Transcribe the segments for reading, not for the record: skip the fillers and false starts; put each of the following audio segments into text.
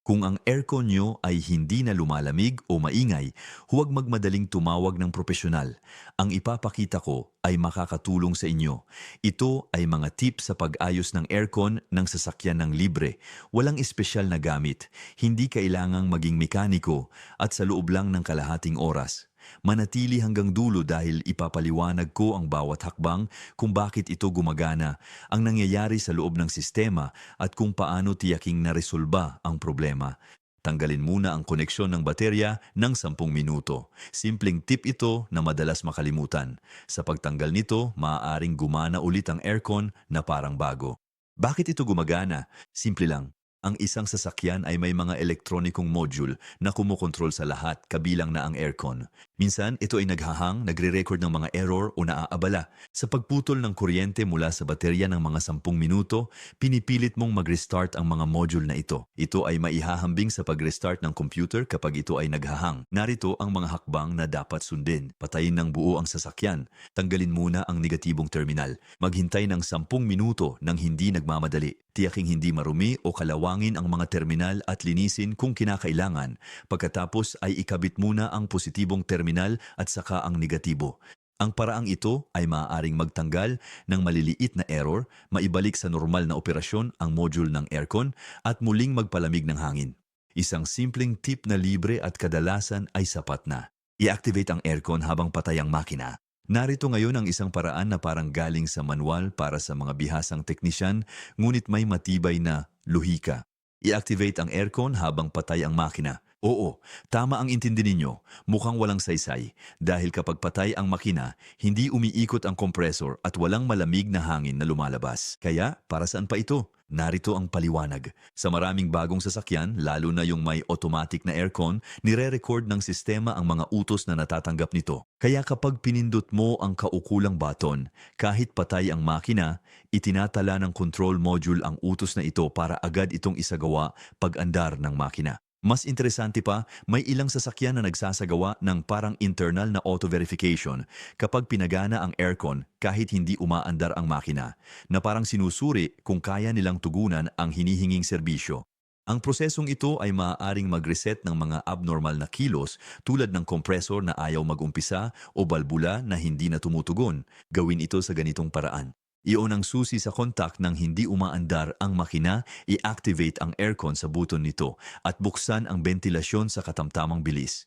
Kung ang aircon nyo ay hindi na lumalamig o maingay, huwag magmadaling tumawag ng propesyonal. Ang ipapakita ko ay makakatulong sa inyo. Ito ay mga tips sa pag-ayos ng aircon ng sasakyan ng libre. Walang espesyal na gamit, hindi kailangang maging mekaniko at sa loob lang ng kalahating oras. Manatili hanggang dulo dahil ipapaliwanag ko ang bawat hakbang kung bakit ito gumagana, ang nangyayari sa loob ng sistema at kung paano tiyaking naresolba ang problema. Tanggalin muna ang koneksyon ng baterya ng 10 minuto. Simpleng tip ito na madalas makalimutan. Sa pagtanggal nito, maaaring gumana ulit ang aircon na parang bago. Bakit ito gumagana? Simple lang. Ang isang sasakyan ay may mga elektronikong module na kumokontrol sa lahat kabilang na ang aircon. Minsan, ito ay naghahang, nagre-record ng mga error o naaabala. Sa pagputol ng kuryente mula sa baterya ng mga 10 minuto, pinipilit mong mag-restart ang mga module na ito. Ito ay maihahambing sa pag-restart ng computer kapag ito ay naghahang. Narito ang mga hakbang na dapat sundin. Patayin ng buo ang sasakyan. Tanggalin muna ang negatibong terminal. Maghintay ng 10 minuto nang hindi nagmamadali. Tiyaking hindi marumi o kalawangin ang mga terminal at linisin kung kinakailangan. Pagkatapos ay ikabit muna ang positibong terminal at saka ang negatibo. Ang paraang ito ay maaaring magtanggal ng maliliit na error, maibalik sa normal na operasyon ang module ng aircon at muling magpalamig ng hangin. Isang simpleng tip na libre at kadalasan ay sapat na. I-activate ang aircon habang patay ang makina. Narito ngayon ang isang paraan na parang galing sa manual para sa mga bihasang teknisyan, ngunit may matibay na lohika. I-activate ang aircon habang patay ang makina. Oo, tama ang intindi ninyo. Mukhang walang saysay. Dahil kapag patay ang makina, hindi umiikot ang kompresor at walang malamig na hangin na lumalabas. Kaya, para saan pa ito? Narito ang paliwanag. Sa maraming bagong sasakyan, lalo na yung may automatic na aircon, nire-record ng sistema ang mga utos na natatanggap nito. Kaya kapag pinindot mo ang kaukulang button, kahit patay ang makina, itinatala ng control module ang utos na ito para agad itong isagawa pag-andar ng makina. Mas interesante pa, may ilang sasakyan na nagsasagawa ng parang internal na auto-verification kapag pinagana ang aircon kahit hindi umaandar ang makina, na parang sinusuri kung kaya nilang tugunan ang hinihinging serbisyo. Ang prosesong ito ay maaaring mag-reset ng mga abnormal na kilos tulad ng kompresor na ayaw mag-umpisa o balbula na hindi na tumutugon. Gawin ito sa ganitong paraan. Iyon ang susi sa kontak nang hindi umaandar ang makina, i-activate ang aircon sa buton nito at buksan ang bentilasyon sa katamtamang bilis.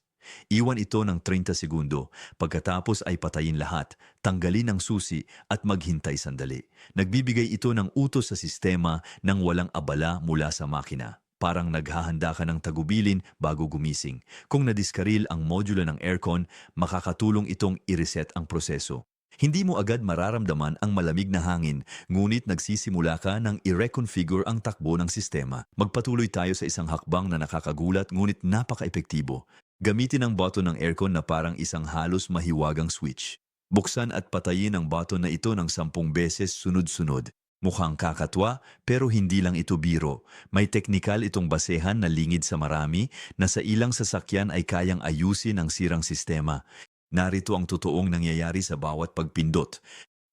Iwan ito ng 30 segundo, pagkatapos ay patayin lahat, tanggalin ang susi at maghintay sandali. Nagbibigay ito ng utos sa sistema nang walang abala mula sa makina. Parang naghahanda ka ng tagubilin bago gumising. Kung nadiskaril ang modulo ng aircon, makakatulong itong i-reset ang proseso. Hindi mo agad mararamdaman ang malamig na hangin, ngunit nagsisimula ka ng i-reconfigure ang takbo ng sistema. Magpatuloy tayo sa isang hakbang na nakakagulat ngunit napaka-epektibo. Gamitin ang button ng aircon na parang isang halos mahiwagang switch. Buksan at patayin ang button na ito ng 10 beses sunod-sunod. Mukhang kakatwa, pero hindi lang ito biro. May teknikal itong basehan na lingid sa marami na sa ilang sasakyan ay kayang ayusin ang sirang sistema. Narito ang totoong nangyayari sa bawat pagpindot.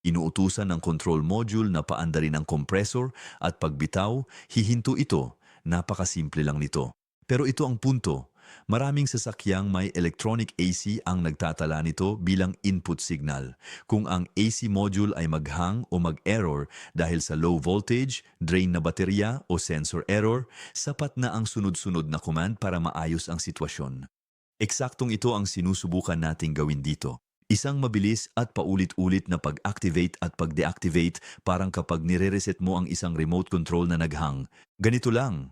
Inuutusan ng control module na paandarin ang compressor at pagbitaw, hihinto ito. Napakasimple lang nito. Pero ito ang punto. Maraming sasakyang may electronic AC ang nagtatala nito bilang input signal. Kung ang AC module ay mag-hang o mag-error dahil sa low voltage, drain na baterya o sensor error, sapat na ang sunod-sunod na command para maayos ang sitwasyon. Eksaktong ito ang sinusubukan nating gawin dito. Isang mabilis at paulit-ulit na pag-activate at pag-deactivate parang kapag nire-reset mo ang isang remote control na naghang. Ganito lang.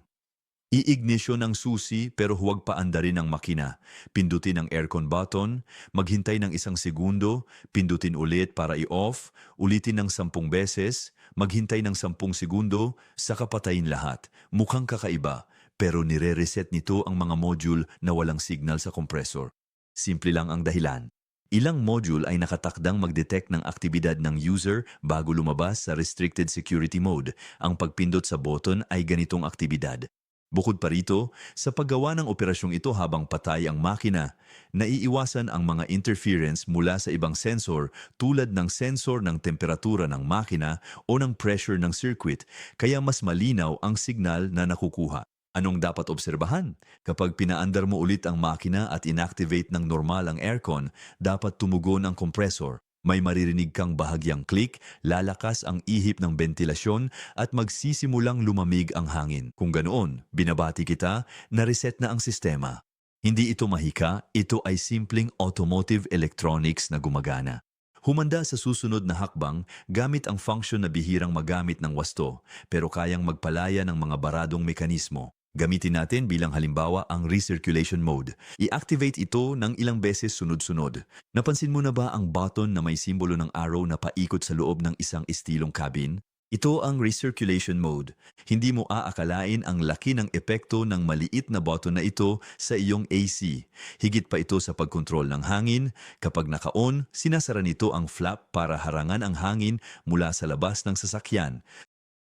I-ignition ang susi pero huwag paandarin ang makina. Pindutin ang aircon button, maghintay ng 1 segundo, pindutin ulit para i-off, ulitin ng 10 beses, maghintay ng 10 segundo, saka patayin lahat. Mukhang kakaiba, pero nire-reset nito ang mga module na walang signal sa kompresor. Simple lang ang dahilan. Ilang module ay nakatakdang mag-detect ng aktibidad ng user bago lumabas sa restricted security mode. Ang pagpindot sa button ay ganitong aktibidad. Bukod pa rito, sa paggawa ng operasyong ito habang patay ang makina, naiiwasan ang mga interference mula sa ibang sensor tulad ng sensor ng temperatura ng makina o ng pressure ng circuit, kaya mas malinaw ang signal na nakukuha. Anong dapat obserbahan? Kapag pinaandar mo ulit ang makina at inactivate ng normal ang aircon, dapat tumugon ang compressor. May maririnig kang bahagyang click, lalakas ang ihip ng ventilasyon at magsisimulang lumamig ang hangin. Kung ganoon, binabati kita na reset na ang sistema. Hindi ito mahika, ito ay simpleng automotive electronics na gumagana. Humanda sa susunod na hakbang gamit ang function na bihirang magamit ng wasto pero kayang magpalaya ng mga baradong mekanismo. Gamitin natin bilang halimbawa ang recirculation mode. I-activate ito ng ilang beses sunod-sunod. Napansin mo na ba ang button na may simbolo ng arrow na paikot sa loob ng isang estilong cabin? Ito ang recirculation mode. Hindi mo aakalain ang laki ng epekto ng maliit na button na ito sa iyong AC. Higit pa ito sa pagkontrol ng hangin. Kapag naka-on, sinasara nito ang flap para harangan ang hangin mula sa labas ng sasakyan.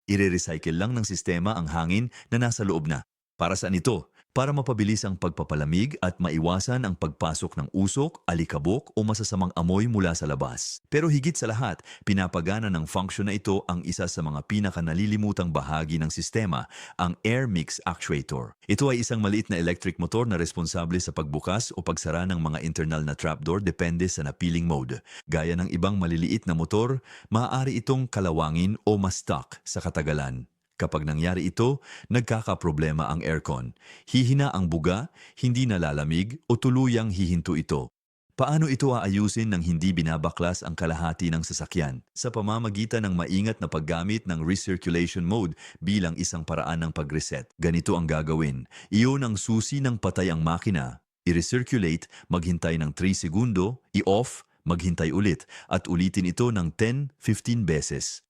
Ire-recycle lang ng sistema ang hangin na nasa loob na. Para saan ito? Para mapabilis ang pagpapalamig at maiwasan ang pagpasok ng usok, alikabok o masasamang amoy mula sa labas. Pero higit sa lahat, pinapagana ng function na ito ang isa sa mga pinakanalilimutang bahagi ng sistema, ang air mix actuator. Ito ay isang maliit na electric motor na responsable sa pagbukas o pagsara ng mga internal na trapdoor depende sa napiling mode. Gaya ng ibang maliliit na motor, maaari itong kalawangin o ma-stuck sa katagalan. Kapag nangyari ito, nagkakaproblema ang aircon. Hihina ang buga, hindi nalalamig o tuluyang hihinto ito. Paano ito aayusin nang hindi binabaklas ang kalahati ng sasakyan? Sa pamamagitan ng maingat na paggamit ng recirculation mode bilang isang paraan ng pag-reset. Ganito ang gagawin. Iyon ang susi ng patay ang makina. I-recirculate, maghintay ng 3 segundo, i-off, maghintay ulit, at ulitin ito ng 10-15 beses.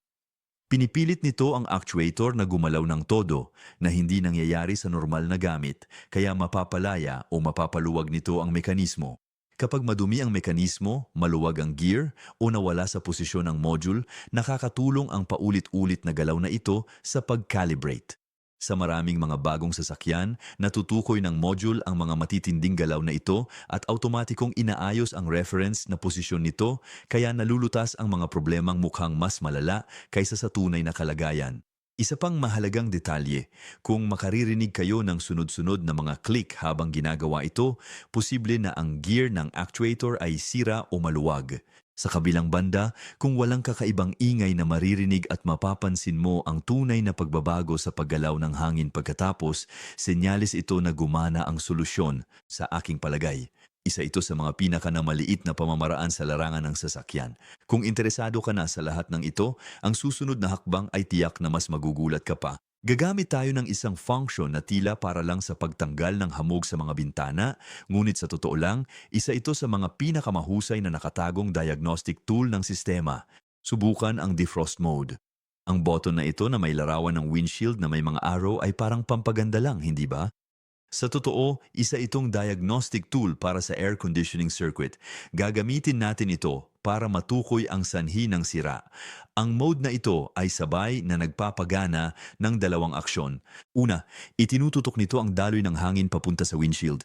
Pinipilit nito ang actuator na gumalaw ng todo na hindi nangyayari sa normal na gamit kaya mapapalaya o mapapaluwag nito ang mekanismo. Kapag madumi ang mekanismo, maluwag ang gear o nawala sa posisyon ang module, nakakatulong ang paulit-ulit na galaw na ito sa pag-calibrate. Sa maraming mga bagong sasakyan, natutukoy ng module ang mga matitinding galaw na ito at automatikong inaayos ang reference na posisyon nito kaya nalulutas ang mga problemang mukhang mas malala kaysa sa tunay na kalagayan. Isa pang mahalagang detalye, kung makaririnig kayo ng sunod-sunod na mga click habang ginagawa ito, posible na ang gear ng actuator ay sira o maluwag. Sa kabilang banda, kung walang kakaibang ingay na maririnig at mapapansin mo ang tunay na pagbabago sa paggalaw ng hangin pagkatapos, senyalis ito na gumana ang solusyon sa aking palagay. Isa ito sa mga pinakamaliit na pamamaraan sa larangan ng sasakyan. Kung interesado ka na sa lahat ng ito, ang susunod na hakbang ay tiyak na mas magugulat ka pa. Gagamit tayo ng isang function na tila para lang sa pagtanggal ng hamog sa mga bintana, ngunit sa totoo lang, isa ito sa mga pinakamahusay na nakatagong diagnostic tool ng sistema. Subukan ang defrost mode. Ang button na ito na may larawan ng windshield na may mga arrow ay parang pampaganda lang, hindi ba? Sa totoo, isa itong diagnostic tool para sa air conditioning circuit. Gagamitin natin ito para matukoy ang sanhi ng sira. Ang mode na ito ay sabay na nagpapagana ng dalawang aksyon. Una, itinututok nito ang daloy ng hangin papunta sa windshield.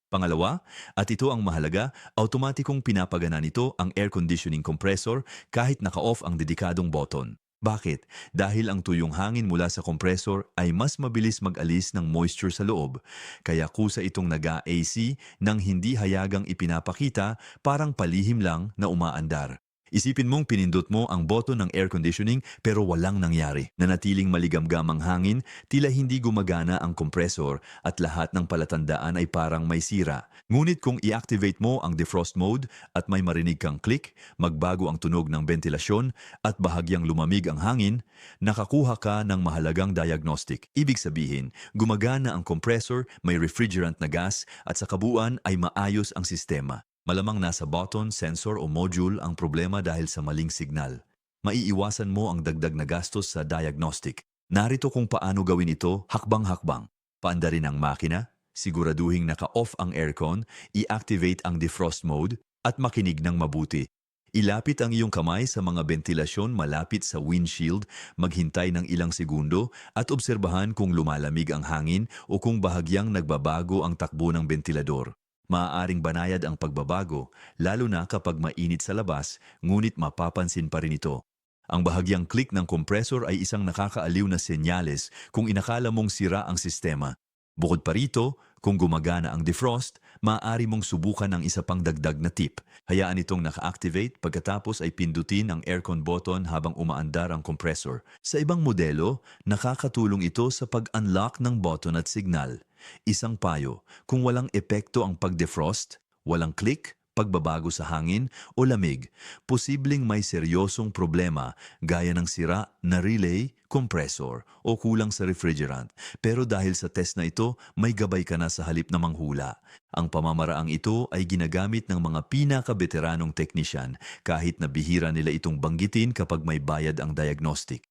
Pangalawa, at ito ang mahalaga, automatikong pinapagana nito ang air conditioning compressor kahit naka-off ang dedikadong button. Bakit? Dahil ang tuyong hangin mula sa compressor ay mas mabilis mag-alis ng moisture sa loob, kaya kusa itong nag-AC nang hindi hayagang ipinapakita parang palihim lang na umaandar. Isipin mong pinindot mo ang button ng air conditioning pero walang nangyari. Nanatiling maligamgam ang hangin, tila hindi gumagana ang compressor at lahat ng palatandaan ay parang may sira. Ngunit kung i-activate mo ang defrost mode at may marinig kang click, magbago ang tunog ng ventilasyon at bahagyang lumamig ang hangin, nakakuha ka ng mahalagang diagnostic. Ibig sabihin, gumagana ang compressor, may refrigerant na gas at sa kabuuan ay maayos ang sistema. Malamang nasa button, sensor o module ang problema dahil sa maling signal. Maiiwasan mo ang dagdag na gastos sa diagnostic. Narito kung paano gawin ito hakbang-hakbang. Paandarin ang makina, siguraduhing naka-off ang aircon, i-activate ang defrost mode, at makinig ng mabuti. Ilapit ang iyong kamay sa mga ventilasyon malapit sa windshield, maghintay ng ilang segundo at obserbahan kung lumalamig ang hangin o kung bahagyang nagbabago ang takbo ng ventilador. Maaaring banayad ang pagbabago, lalo na kapag mainit sa labas, ngunit mapapansin pa rin ito. Ang bahagyang click ng kompresor ay isang nakakaaliw na senyales kung inakala mong sira ang sistema. Bukod pa rito, kung gumagana ang defrost, maaari mong subukan ang isa pang dagdag na tip. Hayaan itong naka-activate pagkatapos ay pindutin ang aircon button habang umaandar ang compressor. Sa ibang modelo, nakakatulong ito sa pag-unlock ng button at signal. Isang payo, kung walang epekto ang pag-defrost, walang click, pagbabago sa hangin o lamig, posibleng may seryosong problema gaya ng sira na relay, compressor o kulang sa refrigerant. Pero dahil sa test na ito, may gabay ka na sa halip na manghula. Ang pamamaraang ito ay ginagamit ng mga pinaka-veteranong teknisyan kahit na bihira nila itong banggitin kapag may bayad ang diagnostic.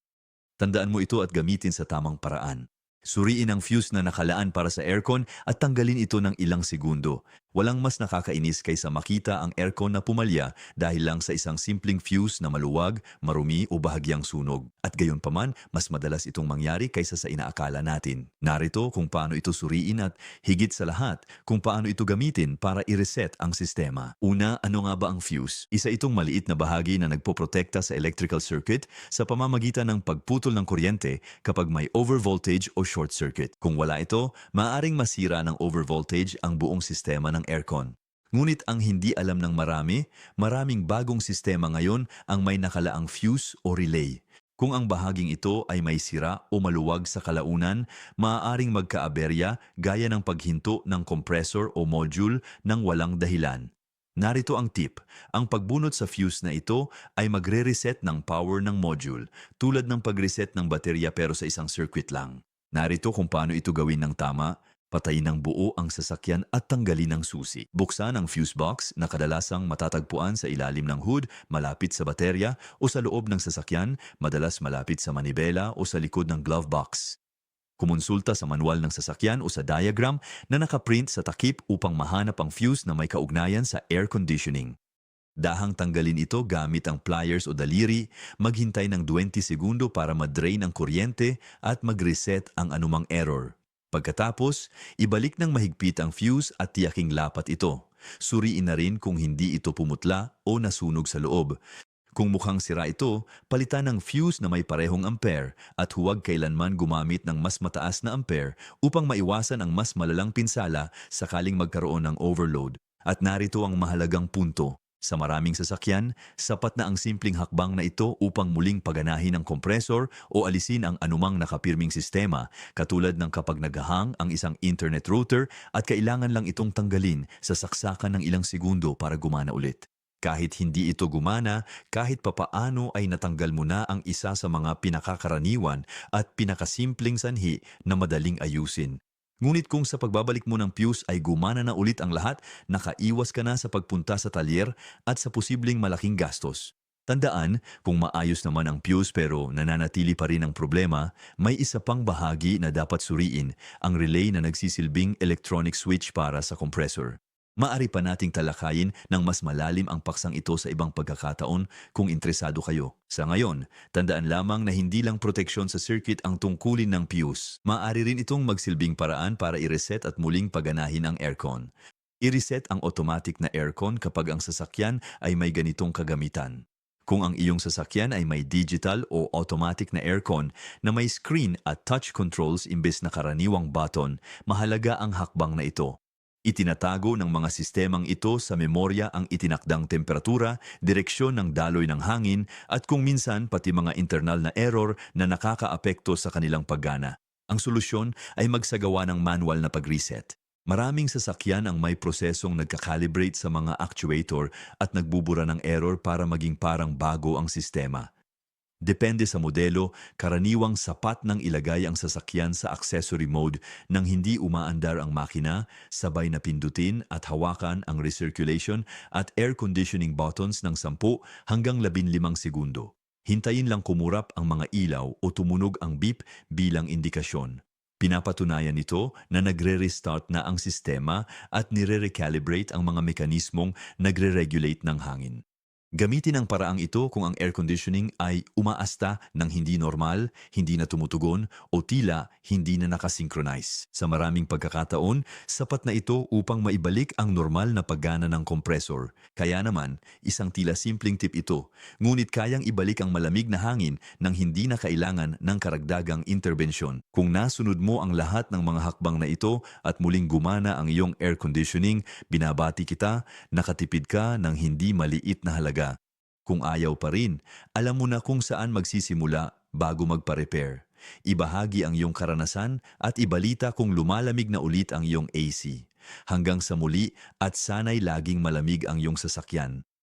Tandaan mo ito at gamitin sa tamang paraan. Suriin ang fuse na nakalaan para sa aircon at tanggalin ito ng ilang segundo. Walang mas nakakainis kaysa makita ang aircon na pumalya dahil lang sa isang simpleng fuse na maluwag, marumi o bahagyang sunog. At gayon paman, mas madalas itong mangyari kaysa sa inaakala natin. Narito kung paano ito suriin at higit sa lahat kung paano ito gamitin para i-reset ang sistema. Una, ano nga ba ang fuse? Isa itong maliit na bahagi na nagpoprotekta sa electrical circuit sa pamamagitan ng pagputol ng kuryente kapag may overvoltage o short circuit. Kung wala ito, maaaring masira ng overvoltage ang buong sistema ng aircon. Ngunit ang hindi alam ng maraming bagong sistema ngayon ang may nakalaang fuse o relay. Kung ang bahaging ito ay may sira o maluwag sa kalaunan, maaaring magkaaberya gaya ng paghinto ng compressor o module ng walang dahilan. Narito ang tip, ang pagbunot sa fuse na ito ay magre-reset ng power ng module, tulad ng pag-reset ng baterya pero sa isang circuit lang. Narito kung paano ito gawin ng tama, patayin ng buo ang sasakyan at tanggalin ang susi. Buksan ang fuse box na kadalasang matatagpuan sa ilalim ng hood, malapit sa baterya o sa loob ng sasakyan, madalas malapit sa manibela o sa likod ng glove box. Kumonsulta sa manual ng sasakyan o sa diagram na nakaprint sa takip upang mahanap ang fuse na may kaugnayan sa air conditioning. Dahang tanggalin ito gamit ang pliers o daliri, maghintay ng 20 segundo para ma-drain ang kuryente at mag-reset ang anumang error. Pagkatapos, ibalik ng mahigpit ang fuse at tiyaking lapat ito. Suriin na rin kung hindi ito pumutla o nasunog sa loob. Kung mukhang sira ito, palitan ng fuse na may parehong ampere at huwag kailanman gumamit ng mas mataas na ampere upang maiwasan ang mas malalang pinsala sakaling magkaroon ng overload. At narito ang mahalagang punto. Sa maraming sasakyan, sapat na ang simpleng hakbang na ito upang muling paganahin ang kompresor o alisin ang anumang nakapirming sistema, katulad ng kapag naghahang ang isang internet router at kailangan lang itong tanggalin sa saksakan ng ilang segundo para gumana ulit. Kahit hindi ito gumana, kahit papaano ay natanggal mo na ang isa sa mga pinakakaraniwan at pinakasimpleng sanhi na madaling ayusin. Ngunit kung sa pagbabalik mo ng fuse ay gumana na ulit ang lahat, nakaiwas ka na sa pagpunta sa talyer at sa posibleng malaking gastos. Tandaan, kung maayos naman ang fuse pero nananatili pa rin ang problema, may isa pang bahagi na dapat suriin, ang relay na nagsisilbing electronic switch para sa compressor. Maari pa nating talakayin ng mas malalim ang paksang ito sa ibang pagkakataon kung interesado kayo. Sa ngayon, tandaan lamang na hindi lang proteksyon sa circuit ang tungkulin ng fuse. Maari rin itong magsilbing paraan para i-reset at muling paganahin ang aircon. I-reset ang automatic na aircon kapag ang sasakyan ay may ganitong kagamitan. Kung ang iyong sasakyan ay may digital o automatic na aircon na may screen at touch controls imbes na karaniwang button, mahalaga ang hakbang na ito. Itinatago ng mga sistemang ito sa memorya ang itinakdang temperatura, direksyon ng daloy ng hangin at kung minsan pati mga internal na error na nakakaapekto sa kanilang paggana. Ang solusyon ay magsagawa ng manual na pag-reset. Maraming sasakyan ang may prosesong nagka-calibrate sa mga actuator at nagbubura ng error para maging parang bago ang sistema. Depende sa modelo, karaniwang sapat nang ilagay ang sasakyan sa accessory mode nang hindi umaandar ang makina, sabay na pindutin at hawakan ang recirculation at air conditioning buttons ng 10 hanggang 15 segundo. Hintayin lang kumurap ang mga ilaw o tumunog ang beep bilang indikasyon. Pinapatunayan nito na nagre-restart na ang sistema at nire-recalibrate ang mga mekanismong nagre-regulate ng hangin. Gamitin ang paraang ito kung ang air conditioning ay umaasta ng hindi normal, hindi na tumutugon o tila hindi na nakasynchronize. Sa maraming pagkakataon, sapat na ito upang maibalik ang normal na paggana ng compressor. Kaya naman, isang tila simpleng tip ito, ngunit kayang ibalik ang malamig na hangin nang hindi na kailangan ng karagdagang interbensyon. Kung nasunod mo ang lahat ng mga hakbang na ito at muling gumana ang iyong air conditioning, binabati kita, nakatipid ka ng hindi maliit na halaga. Kung ayaw pa rin, alam mo na kung saan magsisimula bago magpa-repair. Ibahagi ang iyong karanasan at ibalita kung lumalamig na ulit ang iyong AC. Hanggang sa muli at sana'y laging malamig ang iyong sasakyan.